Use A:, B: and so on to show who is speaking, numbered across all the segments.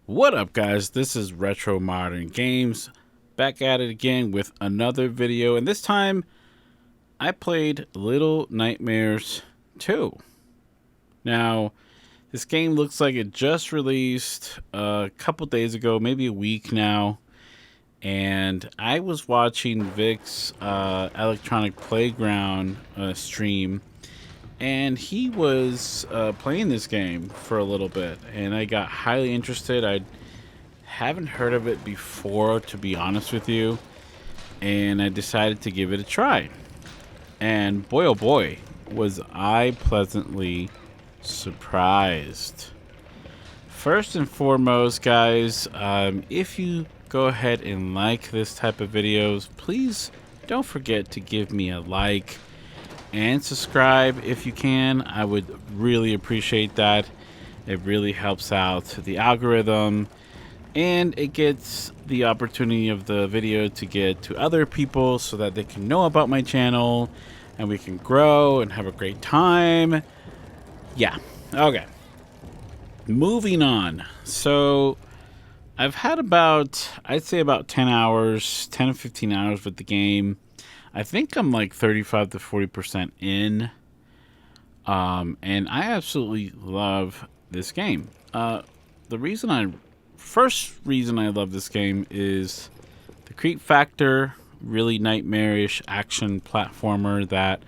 A: What up, guys? This is Retro Modern Games, back at it again with another video, and this time I played Little Nightmares 2. Now, this game looks like it just released a couple days ago, maybe a week now, and I was watching Vic's Electronic Playground stream, and he was playing this game for a little bit, and I got highly interested. I haven't heard of it before, to be honest with you, and I decided to give it a try. And boy, oh boy, was I pleasantly surprised. First and foremost, guys, if you go ahead and like this type of videos, please don't forget to give me a like and subscribe if you can. I would really appreciate that. It really helps out the algorithm, and it gets the opportunity of the video to get to other people so that they can know about my channel and we can grow and have a great time. Yeah, okay. Moving on. So I've had I'd say about 10 hours, 10 to 15 hours with the game. I think I'm like 35 to 40% in. And I absolutely love this game. First reason I love this game is the creep factor, really nightmarish action platformer that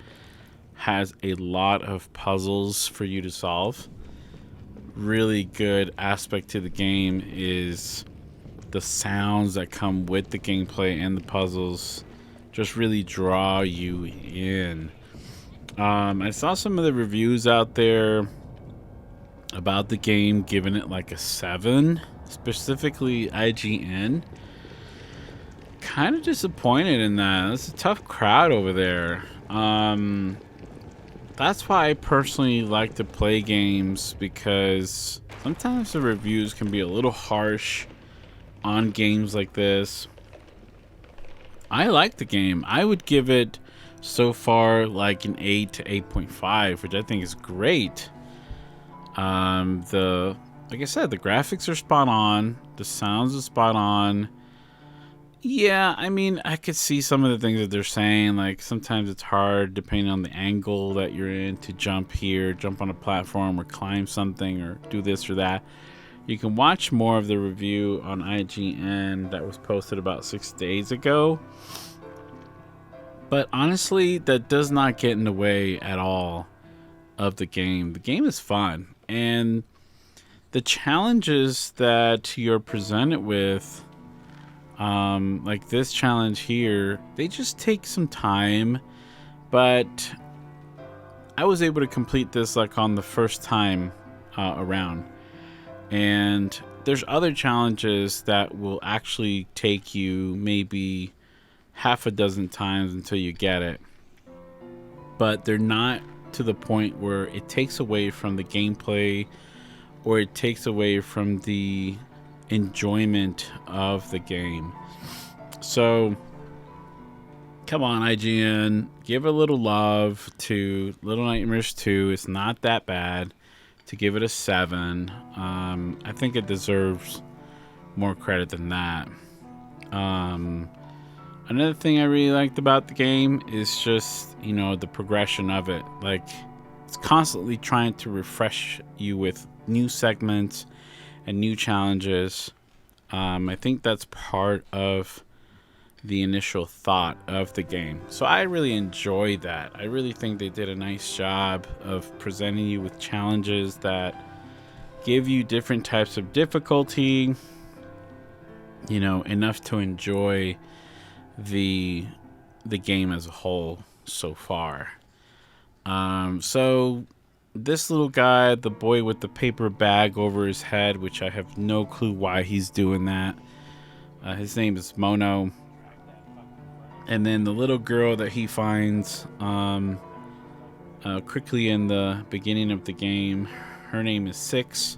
A: has a lot of puzzles for you to solve. Really good aspect to the game is the sounds that come with the gameplay and the puzzles just really draw you in. I saw some of the reviews out there about the game giving it like a 7, specifically IGN. Kind of disappointed in that. It's a tough crowd over there. That's why I personally like to play games, because sometimes the reviews can be a little harsh on games like this. I like the game. I would give it so far like an 8 to 8.5, which I think is great. Like I said, the graphics are spot on. The sounds are spot on. Yeah, I mean, I could see some of the things that they're saying. Like, sometimes it's hard, depending on the angle that you're in, to jump here, jump on a platform, or climb something, or do this or that. You can watch more of the review on IGN that was posted about 6 days ago. But honestly, that does not get in the way at all of the game. The game is fun, and the challenges that you're presented with, like this challenge here, they just take some time, but I was able to complete this like on the first time around. And there's other challenges that will actually take you maybe half a dozen times until you get it, but they're not to the point where it takes away from the gameplay or it takes away from the enjoyment of the game. So come on, IGN, give a little love to Little Nightmares 2. It's not that bad to give it a 7. I think it deserves more credit than that. Another thing I really liked about the game is just, the progression of it. Like, it's constantly trying to refresh you with new segments and new challenges. I think that's part of the initial thought of the game. So I really enjoy that. I really think they did a nice job of presenting you with challenges that give you different types of difficulty, enough to enjoy the game as a whole so far. So this little guy, the boy with the paper bag over his head, which I have no clue why he's doing that. His name is Mono. And then the little girl that he finds quickly in the beginning of the game, her name is Six.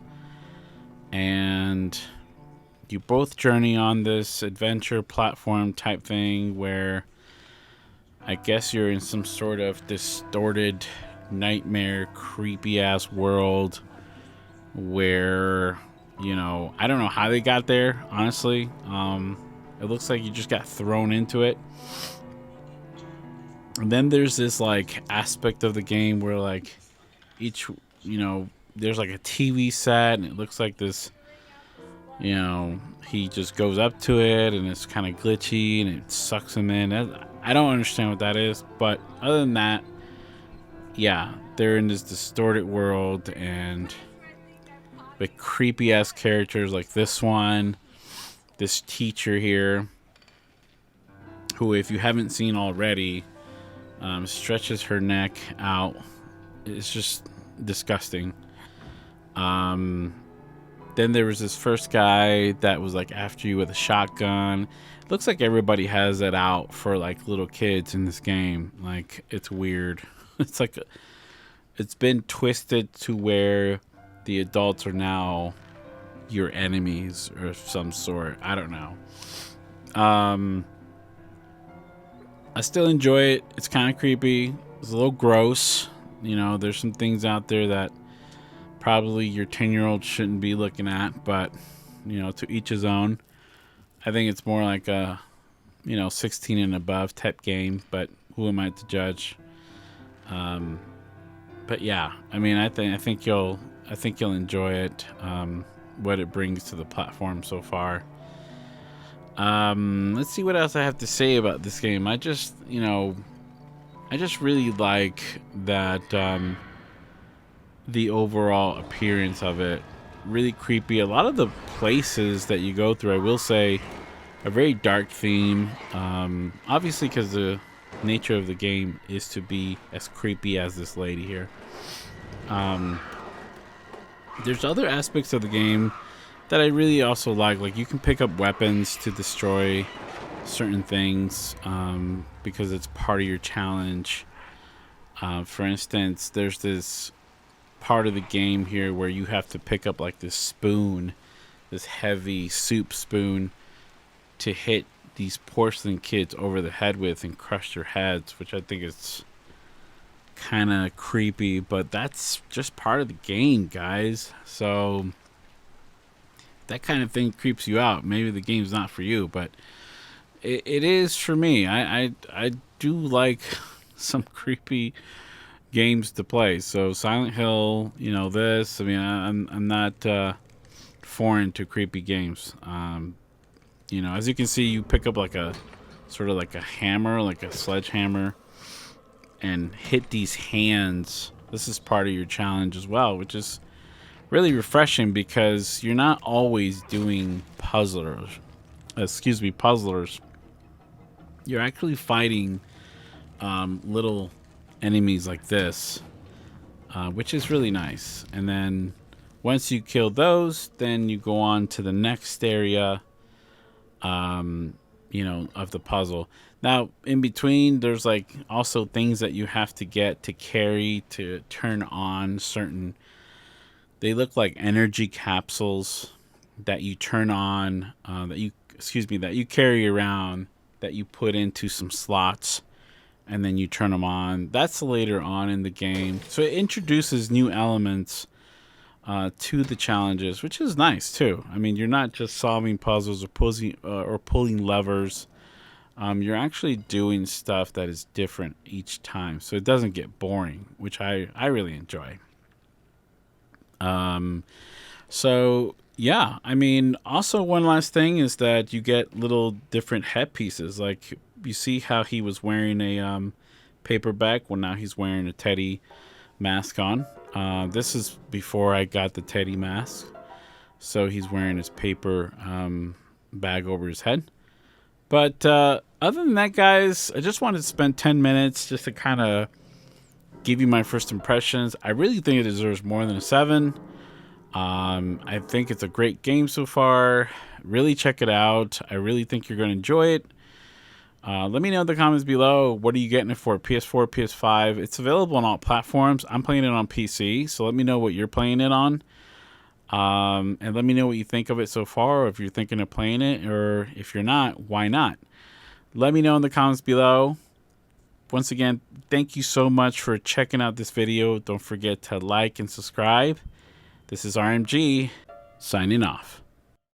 A: And you both journey on this adventure platform type thing where I guess you're in some sort of distorted nightmare creepy ass world where You know, I don't know how they got there, honestly. It looks like you just got thrown into it. And then there's this like aspect of the game where like each, you know, there's like a TV set and it looks like this, you know, he just goes up to it and it's kind of glitchy and it sucks him in. I don't understand what that is, but other than that, yeah, they're in this distorted world and the creepy ass characters like this one, this teacher here, who, if you haven't seen already, stretches her neck out. It's just disgusting. Then there was this first guy that was like after you with a shotgun. It looks like everybody has that out for like little kids in this game. Like, it's weird. It's like it's been twisted to where the adults are now your enemies or of some sort. I don't know. I still enjoy it. It's kind of creepy. It's a little gross. You know, there's some things out there that probably your 10-year-old shouldn't be looking at, but, you know, to each his own. I think it's more like a, you know, 16 and above type game, but who am I to judge? But yeah, I mean, I think you'll enjoy it. What it brings to the platform so far. Let's see what else I have to say about this game. I just really like that. The overall appearance of it, really creepy. A lot of the places that you go through, I will say, a very dark theme. Obviously, because the nature of the game is to be as creepy as this lady here. There's other aspects of the game that I really also like. Like, you can pick up weapons to destroy certain things because it's part of your challenge. For instance, there's this part of the game here where you have to pick up like this spoon, this heavy soup spoon, to hit these porcelain kids over the head with and crush their heads, which I think is kind of creepy, but that's just part of the game, guys. So that kind of thing creeps you out. Maybe the game's not for you, but it is for me. I do like some creepy games to play. So Silent Hill, you know, this. I mean, I'm not foreign to creepy games. You know, as you can see, you pick up like a sort of like a hammer, like a sledgehammer, and hit these hands. This is part of your challenge as well, which is really refreshing because you're not always doing puzzlers. Puzzlers. You're actually fighting little enemies like this, which is really nice. And then once you kill those, then you go on to the next area, you know, of the puzzle. Now, in between, there's like also things that you have to get to carry to turn on certain. They look like energy capsules that you turn on, that you carry around, that you put into some slots, and then you turn them on. That's later on in the game. So it introduces new elements to the challenges, which is nice too. I mean, you're not just solving puzzles or pulling levers. You're actually doing stuff that is different each time, so it doesn't get boring, which I really enjoy. So yeah, I mean, also one last thing is that you get little different headpieces. Like, you see how he was wearing a paperback. Well, now he's wearing a teddy mask on. This is before I got the teddy mask. So he's wearing his paper bag over his head. But other than that, guys, I just wanted to spend 10 minutes just to kind of give you my first impressions. I really think it deserves more than a 7. I think it's a great game so far. Really check it out. I really think you're going to enjoy it. Let me know in the comments below. What are you getting it for? PS4, PS5? It's available on all platforms. I'm playing it on PC, so let me know what you're playing it on. And let me know what you think of it so far, or if you're thinking of playing it, or if you're not, why not? Let me know in the comments below. Once again, thank you so much for checking out this video. Don't forget to like and subscribe. This is RMG, signing off.